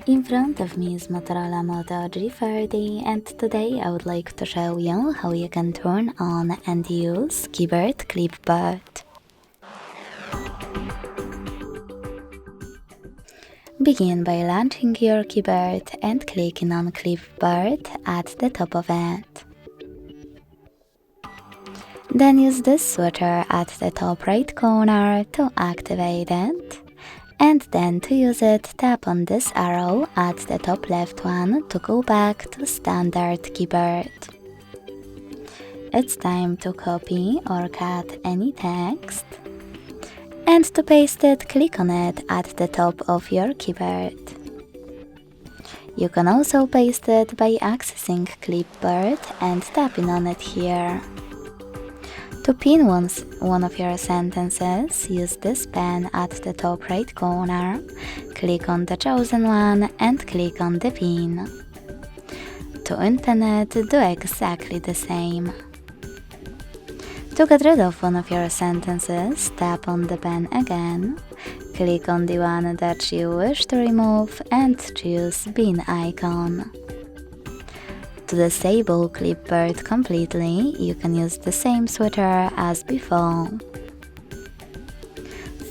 In front of me is Motorola Moto G30, and today I would like to show you how you can turn on and use Keyboard Clipboard. Begin by launching your keyboard and clicking on Clipboard at the top of it. Then use this switcher at the top right corner to activate it. And then to use it, tap on this arrow at the top left one to go back to standard keyboard. It's time to copy or cut any text. And to paste it, click on it at the top of your keyboard. You can also paste it by accessing Clipboard and tapping on it here. To pin one of your sentences, use this pen at the top right corner, click on the chosen one and click on the pin. To unpin it, do exactly the same. To get rid of one of your sentences, tap on the pen again, click on the one that you wish to remove and choose bin icon. To disable Clipboard completely, you can use the same switcher as before.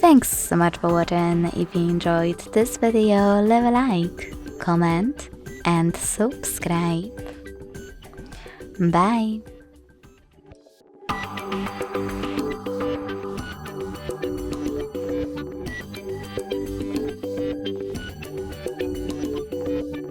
Thanks so much for watching. If you enjoyed this video, leave a like, comment and subscribe. Bye!